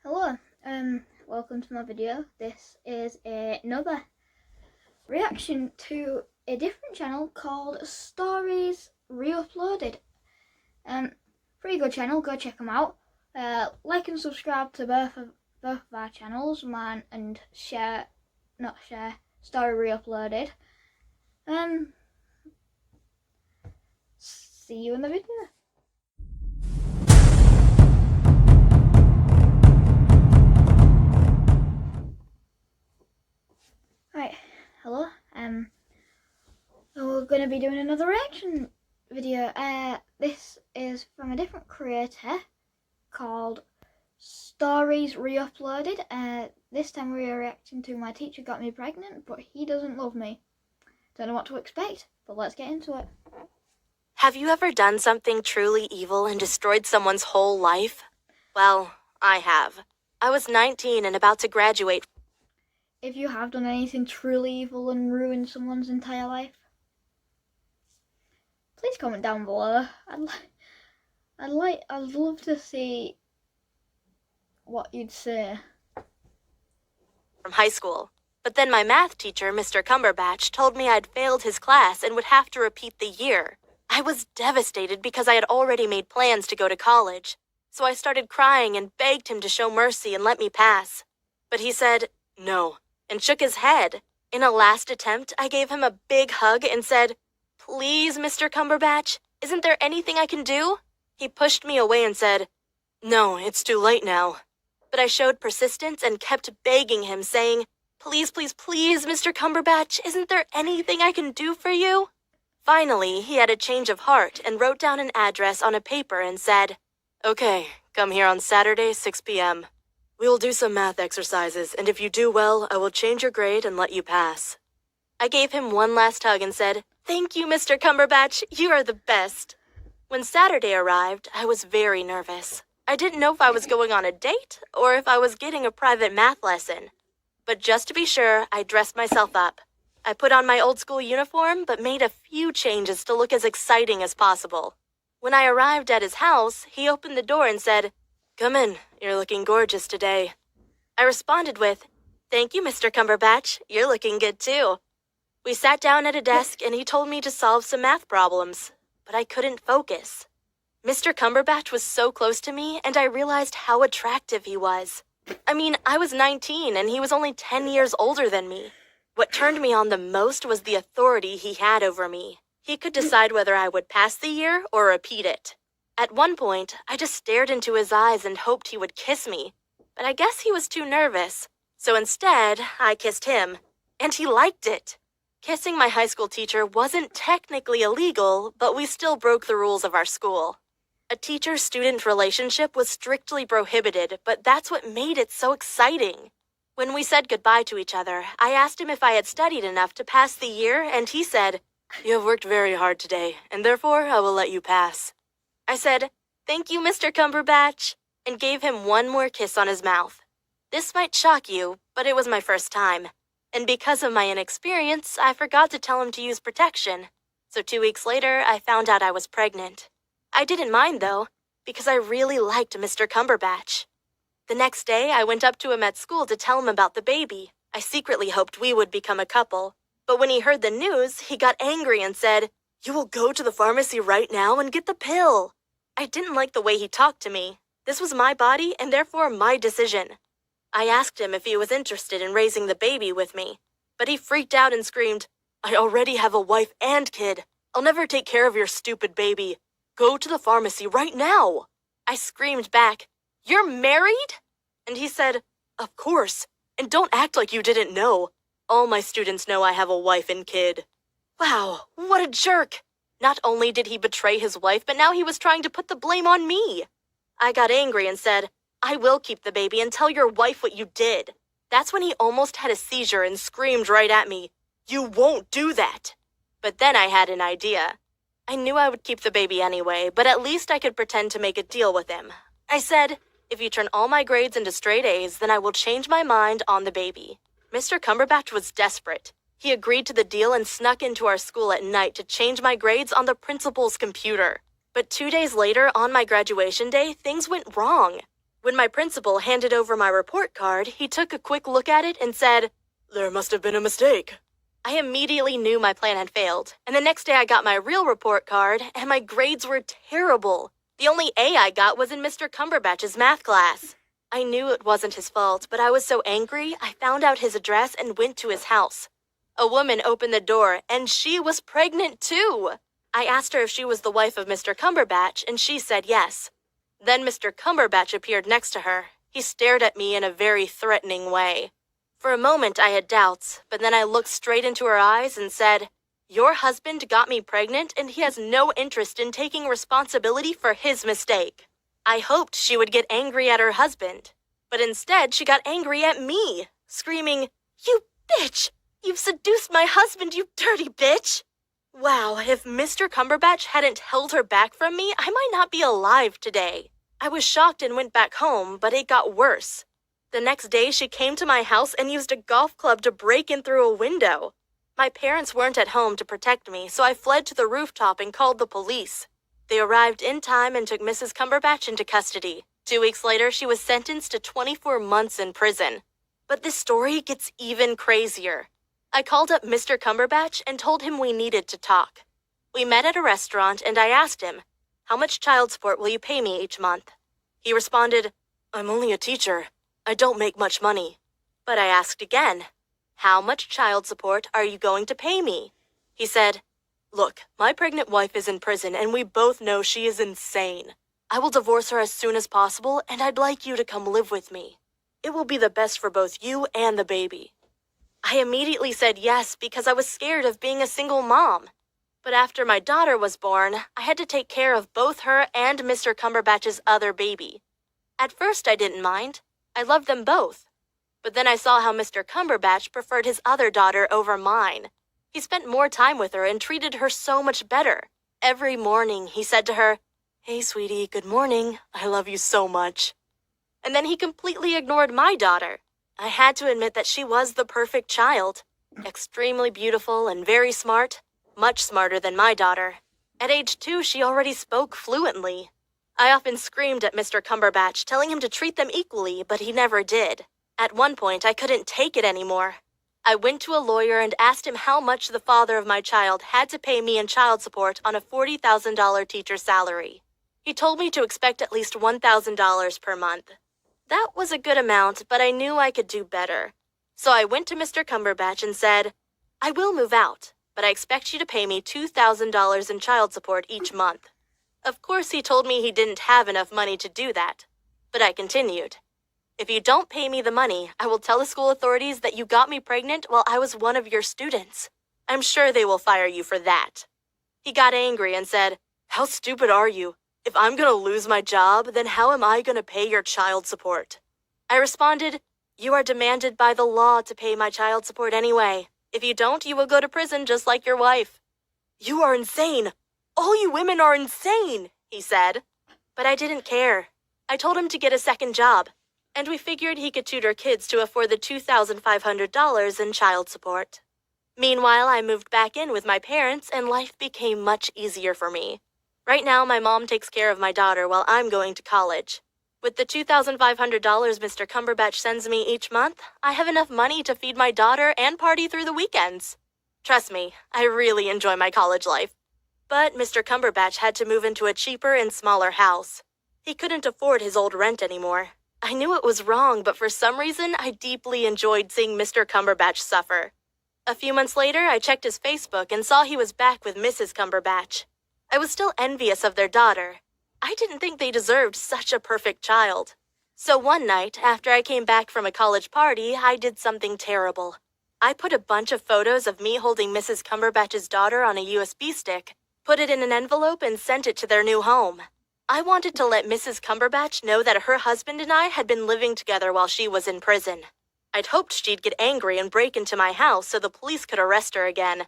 Hello, welcome to my video. This is another reaction to a different channel called Stories Reuploaded. Pretty good channel, go check them out. Like and subscribe to both of our channels, mine and Story Reuploaded. See you in the video. Right, hello. We're gonna be doing another reaction video. This is from a different creator called Stories Reuploaded. This time we are reacting to My Teacher Got Me Pregnant, but He Doesn't Love Me. Don't know what to expect, but let's get into it. Have you ever done something truly evil and destroyed someone's whole life? Well, I have. I was 19 and about to graduate. If you have done anything truly evil and ruined someone's entire life, please comment down below. I'd love to see what you'd say. From high school. But then my math teacher, Mr. Cumberbatch, told me I'd failed his class and would have to repeat the year. I was devastated because I had already made plans to go to college. So I started crying and begged him to show mercy and let me pass. But he said, no, and shook his head. In a last attempt, I gave him a big hug and said, please, Mr. Cumberbatch, isn't there anything I can do? He pushed me away and said, no, it's too late now. But I showed persistence and kept begging him, saying, please, please, please, Mr. Cumberbatch, isn't there anything I can do for you? Finally, he had a change of heart and wrote down an address on a paper and said, okay, come here on Saturday, 6 p.m. We will do some math exercises, and if you do well, I will change your grade and let you pass. I gave him one last hug and said, thank you, Mr. Cumberbatch, you are the best. When Saturday arrived, I was very nervous. I didn't know if I was going on a date or if I was getting a private math lesson. But just to be sure, I dressed myself up. I put on my old school uniform, but made a few changes to look as exciting as possible. When I arrived at his house, he opened the door and said, come in, you're looking gorgeous today. I responded with, thank you, Mr. Cumberbatch, you're looking good too. We sat down at a desk and he told me to solve some math problems, but I couldn't focus. Mr. Cumberbatch was so close to me and I realized how attractive he was. I mean, I was 19 and he was only 10 years older than me. What turned me on the most was the authority he had over me. He could decide whether I would pass the year or repeat it. At one point, I just stared into his eyes and hoped he would kiss me, but I guess he was too nervous. So instead, I kissed him, and he liked it. Kissing my high school teacher wasn't technically illegal, but we still broke the rules of our school. A teacher-student relationship was strictly prohibited, but that's what made it so exciting. When we said goodbye to each other, I asked him if I had studied enough to pass the year, and he said, you have worked very hard today, and therefore I will let you pass. I said, thank you, Mr. Cumberbatch, and gave him one more kiss on his mouth. This might shock you, but it was my first time. And because of my inexperience, I forgot to tell him to use protection. So 2 weeks later, I found out I was pregnant. I didn't mind, though, because I really liked Mr. Cumberbatch. The next day, I went up to him at school to tell him about the baby. I secretly hoped we would become a couple. But when he heard the news, he got angry and said, you will go to the pharmacy right now and get the pill. I didn't like the way he talked to me. This was my body and therefore my decision. I asked him if he was interested in raising the baby with me, but he freaked out and screamed, I already have a wife and kid. I'll never take care of your stupid baby. Go to the pharmacy right now. I screamed back, you're married? And he said, of course, and don't act like you didn't know. All my students know I have a wife and kid. Wow, what a jerk. Not only did he betray his wife, but now he was trying to put the blame on me. I got angry and said, I will keep the baby and tell your wife what you did. That's when he almost had a seizure and screamed right at me, you won't do that. But then I had an idea. I knew I would keep the baby anyway, but at least I could pretend to make a deal with him. I said, if you turn all my grades into straight A's, then I will change my mind on the baby. Mr. Cumberbatch was desperate. He agreed to the deal and snuck into our school at night to change my grades on the principal's computer. But 2 days later, on my graduation day, things went wrong. When my principal handed over my report card, he took a quick look at it and said, "There must have been a mistake." I immediately knew my plan had failed, and the next day I got my real report card, and my grades were terrible. The only A I got was in Mr. Cumberbatch's math class. I knew it wasn't his fault, but I was so angry, I found out his address and went to his house. A woman opened the door, and she was pregnant too. I asked her if she was the wife of Mr. Cumberbatch, and she said yes. Then Mr. Cumberbatch appeared next to her. He stared at me in a very threatening way. For a moment I had doubts, but then I looked straight into her eyes and said, "Your husband got me pregnant, and he has no interest in taking responsibility for his mistake." I hoped she would get angry at her husband, but instead she got angry at me, screaming, "You bitch! You've seduced my husband, you dirty bitch!" Wow, if Mr. Cumberbatch hadn't held her back from me, I might not be alive today. I was shocked and went back home, but it got worse. The next day, she came to my house and used a golf club to break in through a window. My parents weren't at home to protect me, so I fled to the rooftop and called the police. They arrived in time and took Mrs. Cumberbatch into custody. 2 weeks later, she was sentenced to 24 months in prison. But this story gets even crazier. I called up Mr. Cumberbatch and told him we needed to talk. We met at a restaurant and I asked him, "How much child support will you pay me each month?" He responded, "I'm only a teacher. I don't make much money." But I asked again, "How much child support are you going to pay me?" He said, "Look, my pregnant wife is in prison and we both know she is insane. I will divorce her as soon as possible and I'd like you to come live with me. It will be the best for both you and the baby." I immediately said yes because I was scared of being a single mom. But after my daughter was born, I had to take care of both her and Mr. Cumberbatch's other baby. At first I didn't mind. I loved them both. But then I saw how Mr. Cumberbatch preferred his other daughter over mine. He spent more time with her and treated her so much better. Every morning he said to her, "Hey, sweetie, good morning. I love you so much." And then he completely ignored my daughter. I had to admit that she was the perfect child. Extremely beautiful and very smart, much smarter than my daughter. At age 2, she already spoke fluently. I often screamed at Mr. Cumberbatch, telling him to treat them equally, but he never did. At one point, I couldn't take it anymore. I went to a lawyer and asked him how much the father of my child had to pay me in child support on a $40,000 teacher's salary. He told me to expect at least $1,000 per month. That was a good amount, but I knew I could do better. So I went to Mr. Cumberbatch and said, "I will move out, but I expect you to pay me $2,000 in child support each month." Of course, he told me he didn't have enough money to do that. But I continued, "If you don't pay me the money, I will tell the school authorities that you got me pregnant while I was one of your students. I'm sure they will fire you for that." He got angry and said, "How stupid are you? If I'm gonna lose my job, then how am I gonna pay your child support?" I responded, "You are demanded by the law to pay my child support anyway. If you don't, you will go to prison just like your wife." "You are insane. All you women are insane," he said. But I didn't care. I told him to get a second job, and we figured he could tutor kids to afford the $2,500 in child support. Meanwhile, I moved back in with my parents, and life became much easier for me. Right now, my mom takes care of my daughter while I'm going to college. With the $2,500 Mr. Cumberbatch sends me each month, I have enough money to feed my daughter and party through the weekends. Trust me, I really enjoy my college life. But Mr. Cumberbatch had to move into a cheaper and smaller house. He couldn't afford his old rent anymore. I knew it was wrong, but for some reason, I deeply enjoyed seeing Mr. Cumberbatch suffer. A few months later, I checked his Facebook and saw he was back with Mrs. Cumberbatch. I was still envious of their daughter. I didn't think they deserved such a perfect child. So one night, after I came back from a college party, I did something terrible. I put a bunch of photos of me holding Mrs. Cumberbatch's daughter on a USB stick, put it in an envelope, and sent it to their new home. I wanted to let Mrs. Cumberbatch know that her husband and I had been living together while she was in prison. I'd hoped she'd get angry and break into my house so the police could arrest her again.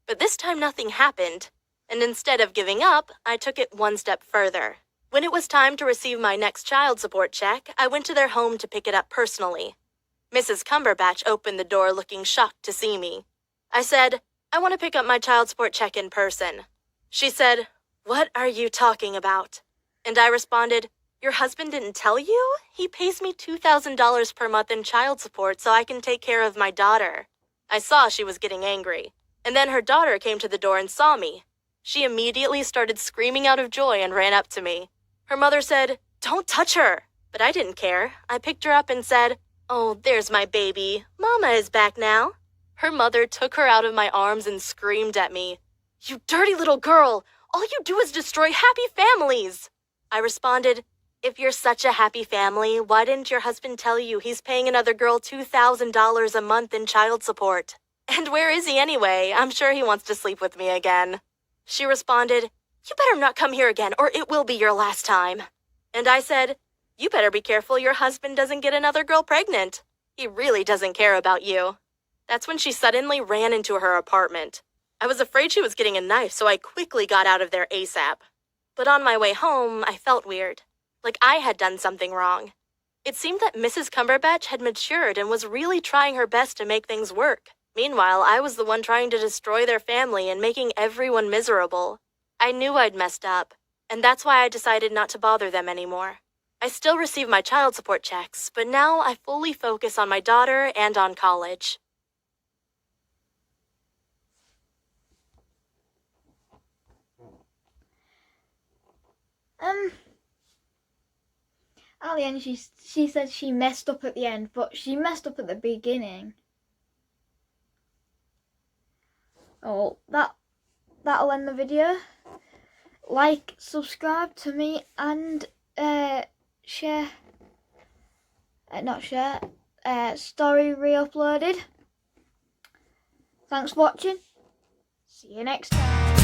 But this time nothing happened, and instead of giving up, I took it one step further. When it was time to receive my next child support check, I went to their home to pick it up personally. Mrs. Cumberbatch opened the door looking shocked to see me. I said, "I want to pick up my child support check in person." She said, "What are you talking about?" And I responded, Your husband didn't tell you? He pays me $2,000 per month in child support so I can take care of my daughter. I saw she was getting angry. And then her daughter came to the door and saw me. She immediately started screaming out of joy and ran up to me. Her mother said, "Don't touch her." But I didn't care. I picked her up and said, "Oh, there's my baby. Mama is back now." Her mother took her out of my arms and screamed at me, "You dirty little girl! All you do is destroy happy families!" I responded, "If you're such a happy family, why didn't your husband tell you he's paying another girl $2,000 a month in child support? And where is he anyway? I'm sure he wants to sleep with me again." She responded, "You better not come here again or it will be your last time." And I said, "You better be careful your husband doesn't get another girl pregnant. He really doesn't care about you." That's when she suddenly ran into her apartment. I was afraid she was getting a knife, so I quickly got out of there ASAP. But on my way home, I felt weird, like I had done something wrong. It seemed that Mrs. Cumberbatch had matured and was really trying her best to make things work. Meanwhile, I was the one trying to destroy their family and making everyone miserable. I knew I'd messed up, and that's why I decided not to bother them anymore. I still receive my child support checks, but now I fully focus on my daughter and on college. At the end, she said she messed up at the end, but she messed up at the beginning. Oh, that'll end the video. Like, subscribe to me, and share. Not share. Story re-uploaded. Thanks for watching. See you next time.